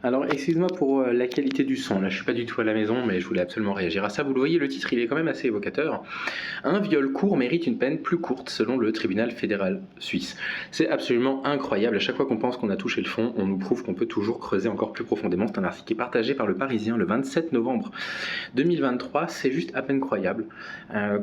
Alors, excuse-moi pour la qualité du son. Là, je suis pas du tout à la maison, mais je voulais absolument réagir à ça. Vous le voyez, le titre, il est quand même assez évocateur. Un viol court mérite une peine plus courte, selon le tribunal fédéral suisse. C'est absolument incroyable. À chaque fois qu'on pense qu'on a touché le fond, on nous prouve qu'on peut toujours creuser encore plus profondément. C'est un article qui est partagé par le Parisien le 27 novembre 2023. C'est juste à peine croyable.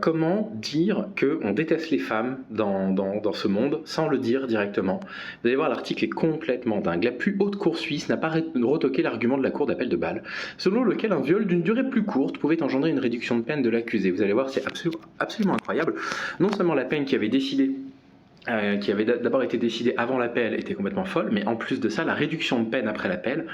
Comment dire qu'on déteste les femmes dans ce monde sans le dire directement? Vous allez voir, l'article est complètement dingue. La plus haute cour suisse n'a pas retoqué l'argument de la cour d'appel de Bâle, selon lequel un viol d'une durée plus courte pouvait engendrer une réduction de peine de l'accusé. Vous allez voir, c'est absolument incroyable. Non seulement la peine qui avait d'abord été décidée avant l'appel était complètement folle, mais en plus de ça, la réduction de peine après l'appel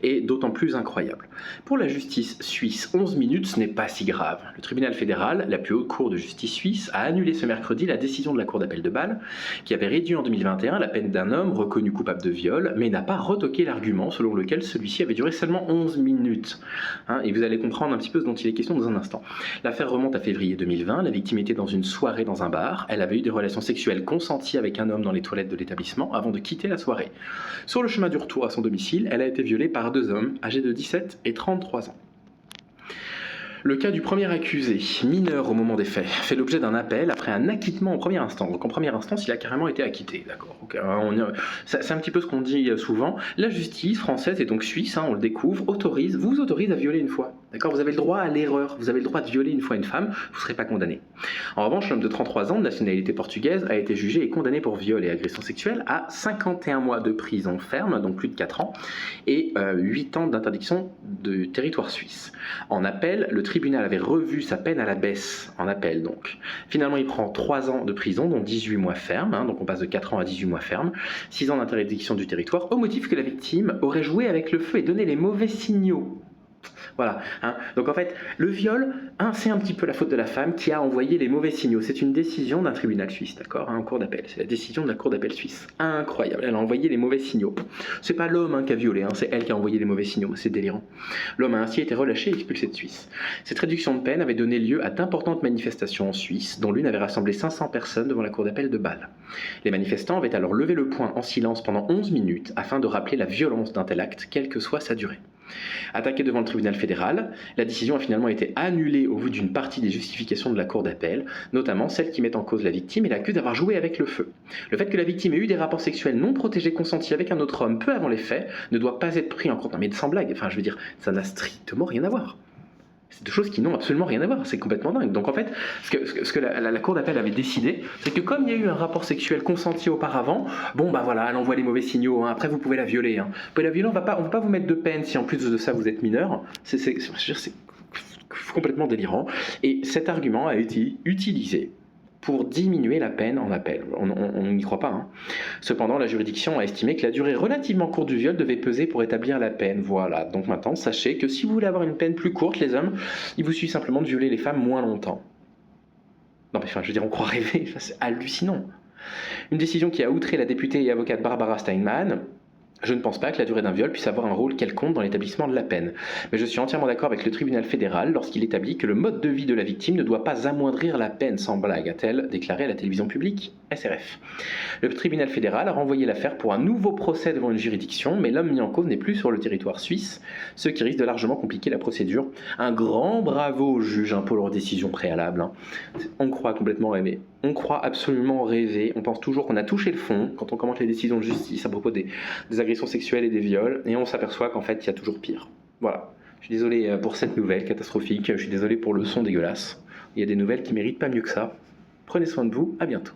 est d'autant plus incroyable. Pour la justice suisse, 11 minutes, ce n'est pas si grave. Le tribunal fédéral, la plus haute cour de justice suisse, a annulé ce mercredi la décision de la cour d'appel de Bâle, qui avait réduit en 2021 la peine d'un homme reconnu coupable de viol, mais n'a pas retoqué l'argument selon lequel celui-ci avait duré seulement 11 minutes. Et vous allez comprendre un petit peu ce dont il est question dans un instant. L'affaire remonte à février 2020, la victime était dans une soirée dans un bar, elle avait eu des relations sexuelles consenties avec un homme dans les toilettes de l'établissement avant de quitter la soirée. Sur le chemin du retour à son domicile, elle a été violée par deux hommes âgés de 17 et 33 ans. Le cas du premier accusé, mineur au moment des faits, fait l'objet d'un appel après un acquittement en première instance. Donc en première instance, il a carrément été acquitté, d'accord. C'est un petit peu ce qu'on dit souvent. La justice française, et donc suisse, on le découvre, vous autorise à violer une fois. D'accord, vous avez le droit à l'erreur, vous avez le droit de violer une fois une femme, vous ne serez pas condamné. En revanche, l'homme de 33 ans de nationalité portugaise a été jugé et condamné pour viol et agression sexuelle à 51 mois de prison ferme, donc plus de 4 ans, et 8 ans d'interdiction de territoire suisse. En appel, le tribunal avait revu sa peine à la baisse, en appel donc. Finalement, il prend 3 ans de prison, dont 18 mois ferme, donc on passe de 4 ans à 18 mois ferme, 6 ans d'interdiction du territoire, au motif que la victime aurait joué avec le feu et donné les mauvais signaux. Voilà. Donc en fait, le viol, c'est un petit peu la faute de la femme qui a envoyé les mauvais signaux. C'est une décision d'un tribunal suisse, d'accord, en cour d'appel. C'est la décision de la cour d'appel suisse. Incroyable. Elle a envoyé les mauvais signaux. C'est pas l'homme qui a violé, c'est elle qui a envoyé les mauvais signaux. C'est délirant. L'homme a ainsi été relâché et expulsé de Suisse. Cette réduction de peine avait donné lieu à d'importantes manifestations en Suisse, dont l'une avait rassemblé 500 personnes devant la cour d'appel de Bâle. Les manifestants avaient alors levé le poing en silence pendant 11 minutes afin de rappeler la violence d'un tel acte, quelle que soit sa durée. Attaquée devant le tribunal fédéral, la décision a finalement été annulée au vu d'une partie des justifications de la cour d'appel, notamment celles qui mettent en cause la victime et l'accusent d'avoir joué avec le feu. Le fait que la victime ait eu des rapports sexuels non protégés consentis avec un autre homme peu avant les faits ne doit pas être pris en compte. Mais sans blague, ça n'a strictement rien à voir. C'est deux choses qui n'ont absolument rien à voir, c'est complètement dingue. Donc en fait, ce que la cour d'appel avait décidé, c'est que comme il y a eu un rapport sexuel consenti auparavant, elle envoie les mauvais signaux, après vous pouvez la violer. Vous pouvez la violer, on va pas vous mettre de peine si en plus de ça vous êtes mineur. C'est complètement délirant. Et cet argument a été utilisé pour diminuer la peine en appel. On n'y croit pas. Cependant, la juridiction a estimé que la durée relativement courte du viol devait peser pour établir la peine. Voilà. Donc maintenant, sachez que si vous voulez avoir une peine plus courte, les hommes, il vous suffit simplement de violer les femmes moins longtemps. Non mais on croit rêver, c'est hallucinant. Une décision qui a outré la députée et avocate Barbara Steinmann. Je ne pense pas que la durée d'un viol puisse avoir un rôle quelconque dans l'établissement de la peine. Mais je suis entièrement d'accord avec le tribunal fédéral lorsqu'il établit que le mode de vie de la victime ne doit pas amoindrir la peine, sans blague, a-t-elle déclaré à la télévision publique SRF. Le tribunal fédéral a renvoyé l'affaire pour un nouveau procès devant une juridiction, mais l'homme mis en cause n'est plus sur le territoire suisse, ce qui risque de largement compliquer la procédure. Un grand bravo aux juges pour leur décision préalable. On croit complètement rêver. On croit absolument rêver. On pense toujours qu'on a touché le fond quand on commente les décisions de justice à propos des agressions sexuelles et des viols, et on s'aperçoit qu'en fait, il y a toujours pire. Voilà. Je suis désolé pour cette nouvelle catastrophique, je suis désolé pour le son dégueulasse. Il y a des nouvelles qui méritent pas mieux que ça. Prenez soin de vous, à bientôt.